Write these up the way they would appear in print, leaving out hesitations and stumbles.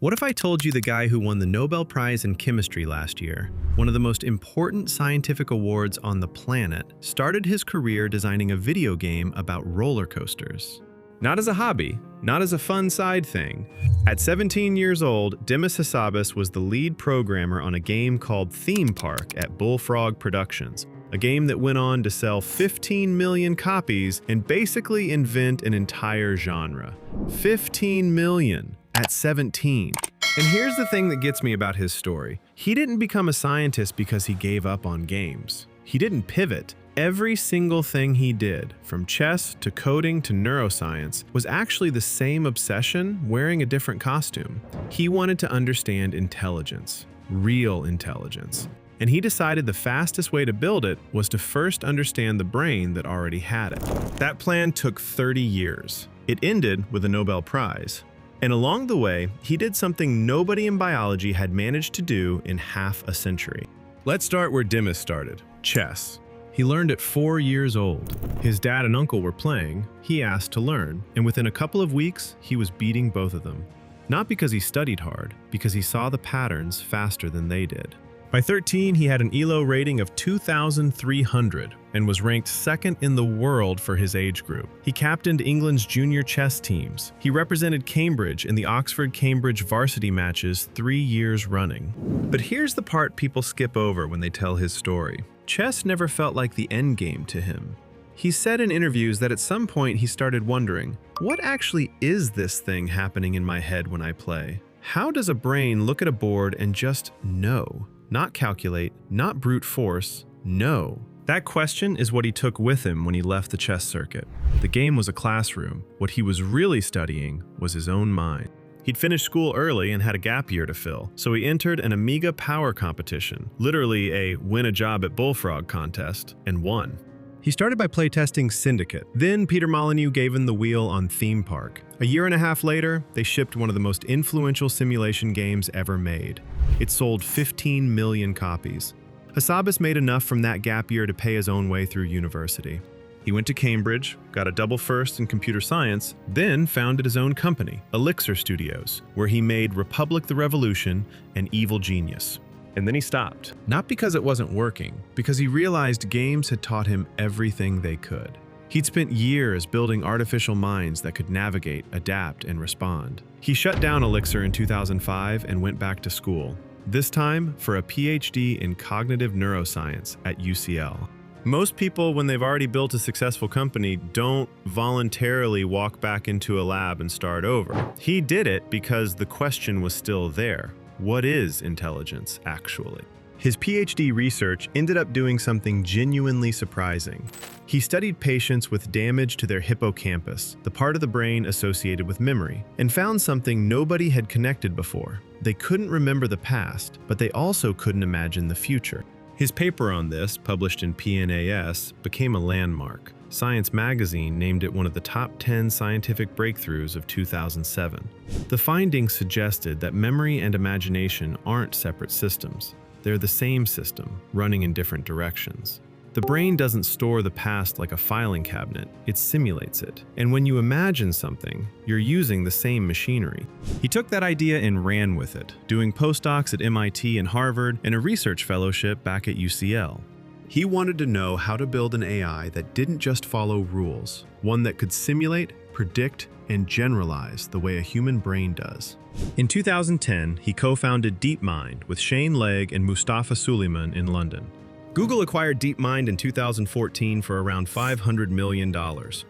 What if I told you the guy who won the Nobel Prize in chemistry last year, one of the most important scientific awards on the planet, started his career designing a video game about roller coasters? Not as a hobby, not as a fun side thing. At 17 years old, Demis Hassabis was the lead programmer on a game called Theme Park at Bullfrog Productions, a game that went on to sell 15 million copies and basically invent an entire genre. 15 million at 17. And here's the thing that gets me about his story. He didn't become a scientist because he gave up on games. He didn't pivot. Every single thing he did, from chess to coding to neuroscience, was actually the same obsession wearing a different costume. He wanted to understand intelligence, real intelligence. And he decided the fastest way to build it was to first understand the brain that already had it. That plan took 30 years. It ended with a Nobel Prize. And along the way, he did something nobody in biology had managed to do in half a century. Let's start where Demis started, chess. He learned at 4 years old. His dad and uncle were playing, he asked to learn, and within a couple of weeks, he was beating both of them. Not because he studied hard, because he saw the patterns faster than they did. By 13, he had an ELO rating of 2,300 and was ranked second in the world for his age group. He captained England's junior chess teams. He represented Cambridge in the Oxford-Cambridge varsity matches 3 years running. But here's the part people skip over when they tell his story. Chess never felt like the end game to him. He said in interviews that at some point he started wondering, what actually is this thing happening in my head when I play? How does a brain look at a board and just know? Not calculate, not brute force, know. That question is what he took with him when he left the chess circuit. The game was a classroom. What he was really studying was his own mind. He'd finished school early and had a gap year to fill, so he entered an Amiga Power competition, literally a win a job at Bullfrog contest, and won. He started by playtesting Syndicate. Then Peter Molyneux gave him the wheel on Theme Park. A year and a half later, they shipped one of the most influential simulation games ever made. It sold 15 million copies. Hassabis made enough from that gap year to pay his own way through university. He went to Cambridge, got a double first in computer science, then founded his own company, Elixir Studios, where he made Republic the Revolution and Evil Genius. And then he stopped. Not because it wasn't working, because he realized games had taught him everything they could. He'd spent years building artificial minds that could navigate, adapt, and respond. He shut down Elixir in 2005 and went back to school, this time for a PhD in cognitive neuroscience at UCL. Most people, when they've already built a successful company, don't voluntarily walk back into a lab and start over. He did it because the question was still there. What is intelligence, actually? His PhD research ended up doing something genuinely surprising. He studied patients with damage to their hippocampus, the part of the brain associated with memory, and found something nobody had connected before. They couldn't remember the past, but they also couldn't imagine the future. His paper on this, published in PNAS, became a landmark. Science magazine named it one of the top 10 scientific breakthroughs of 2007. The findings suggested that memory and imagination aren't separate systems. They're the same system, running in different directions. The brain doesn't store the past like a filing cabinet, it simulates it. And when you imagine something, you're using the same machinery. He took that idea and ran with it, doing postdocs at MIT and Harvard and a research fellowship back at UCL. He wanted to know how to build an AI that didn't just follow rules, one that could simulate, predict, and generalize the way a human brain does. In 2010, he co-founded DeepMind with Shane Legg and Mustafa Suleyman in London. Google acquired DeepMind in 2014 for around $500 million,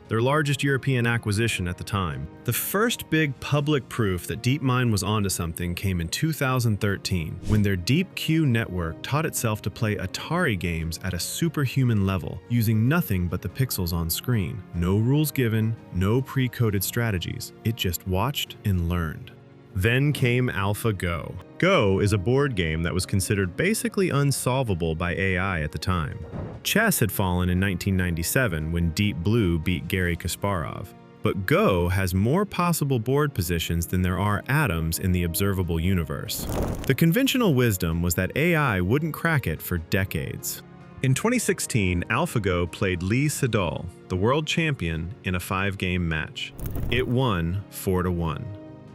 their largest European acquisition at the time. The first big public proof that DeepMind was onto something came in 2013, when their DeepQ network taught itself to play Atari games at a superhuman level, using nothing but the pixels on screen. No rules given, no pre-coded strategies. It just watched and learned. Then came AlphaGo. Go is a board game that was considered basically unsolvable by AI at the time. Chess had fallen in 1997 when Deep Blue beat Garry Kasparov. But Go has more possible board positions than there are atoms in the observable universe. The conventional wisdom was that AI wouldn't crack it for decades. In 2016, AlphaGo played Lee Sedol, the world champion, in a 5-game match. It won 4-1.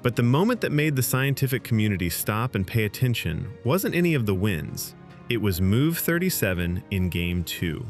But the moment that made the scientific community stop and pay attention wasn't any of the wins. It was move 37 in Game 2.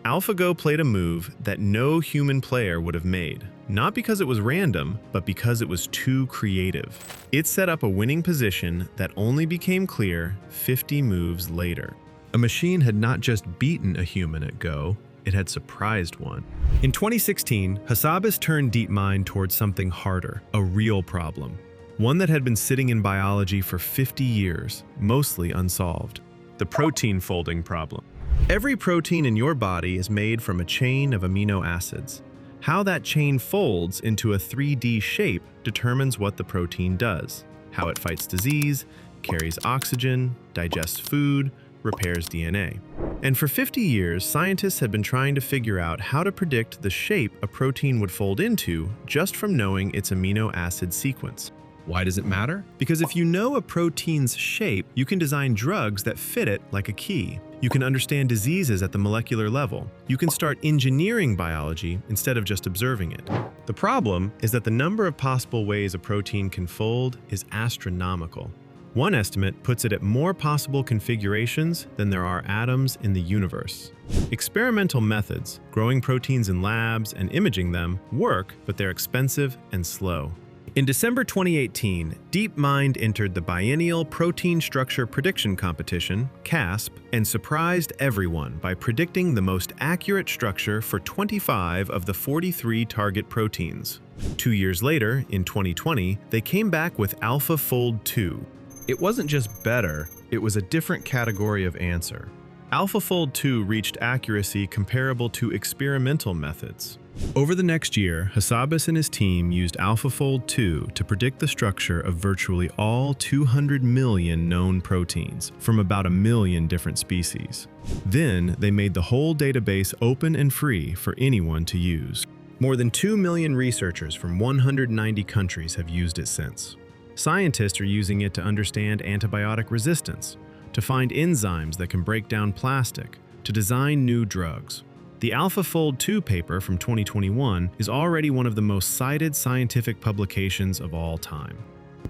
AlphaGo played a move that no human player would have made, not because it was random, but because it was too creative. It set up a winning position that only became clear 50 moves later. A machine had not just beaten a human at Go, it had surprised one. In 2016, Hassabis turned DeepMind towards something harder, a real problem. One that had been sitting in biology for 50 years, mostly unsolved. The protein folding problem. Every protein in your body is made from a chain of amino acids. How that chain folds into a 3D shape determines what the protein does, how it fights disease, carries oxygen, digests food, repairs DNA. And for 50 years, scientists had been trying to figure out how to predict the shape a protein would fold into just from knowing its amino acid sequence. Why does it matter? Because if you know a protein's shape, you can design drugs that fit it like a key. You can understand diseases at the molecular level. You can start engineering biology instead of just observing it. The problem is that the number of possible ways a protein can fold is astronomical. One estimate puts it at more possible configurations than there are atoms in the universe. Experimental methods, growing proteins in labs and imaging them, work, but they're expensive and slow. In December 2018, DeepMind entered the Biennial Protein Structure Prediction Competition, CASP, and surprised everyone by predicting the most accurate structure for 25 of the 43 target proteins. 2 years later, in 2020, they came back with AlphaFold 2. It wasn't just better, it was a different category of answer. AlphaFold 2 reached accuracy comparable to experimental methods. Over the next year, Hassabis and his team used AlphaFold 2 to predict the structure of virtually all 200 million known proteins from about 1 million different species. Then, they made the whole database open and free for anyone to use. More than 2 million researchers from 190 countries have used it since. Scientists are using it to understand antibiotic resistance, to find enzymes that can break down plastic, to design new drugs. The AlphaFold 2 paper from 2021 is already one of the most cited scientific publications of all time.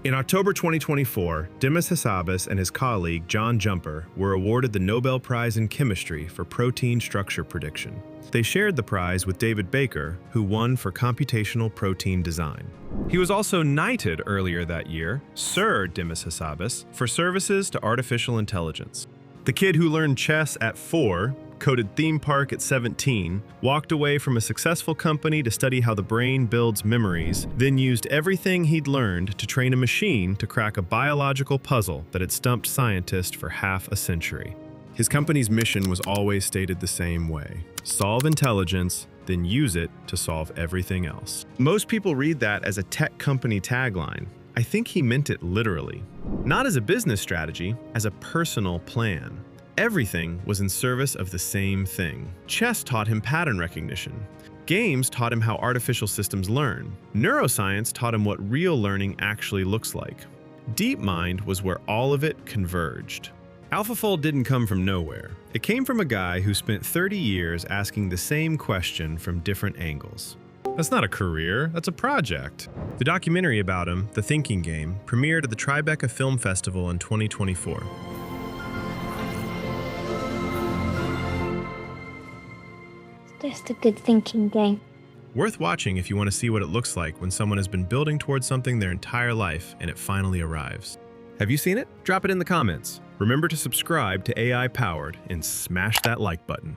In October 2024, Demis Hassabis and his colleague John Jumper were awarded the Nobel Prize in Chemistry for protein structure prediction. They shared the prize with David Baker, who won for computational protein design. He was also knighted earlier that year, Sir Demis Hassabis, for services to artificial intelligence. The kid who learned chess at 4, coded theme park at 17, walked away from a successful company to study how the brain builds memories, then used everything he'd learned to train a machine to crack a biological puzzle that had stumped scientists for half a century. His company's mission was always stated the same way: solve intelligence, then use it to solve everything else. Most people read that as a tech company tagline. I think he meant it literally. Not as a business strategy, as a personal plan. Everything was in service of the same thing. Chess taught him pattern recognition. Games taught him how artificial systems learn. Neuroscience taught him what real learning actually looks like. DeepMind was where all of it converged. AlphaFold didn't come from nowhere. It came from a guy who spent 30 years asking the same question from different angles. That's not a career, that's a project. The documentary about him, The Thinking Game, premiered at the Tribeca Film Festival in 2024. Just a good thinking game. Worth watching if you want to see what it looks like when someone has been building towards something their entire life and it finally arrives. Have you seen it? Drop it in the comments. Remember to subscribe to AI Powered and smash that like button.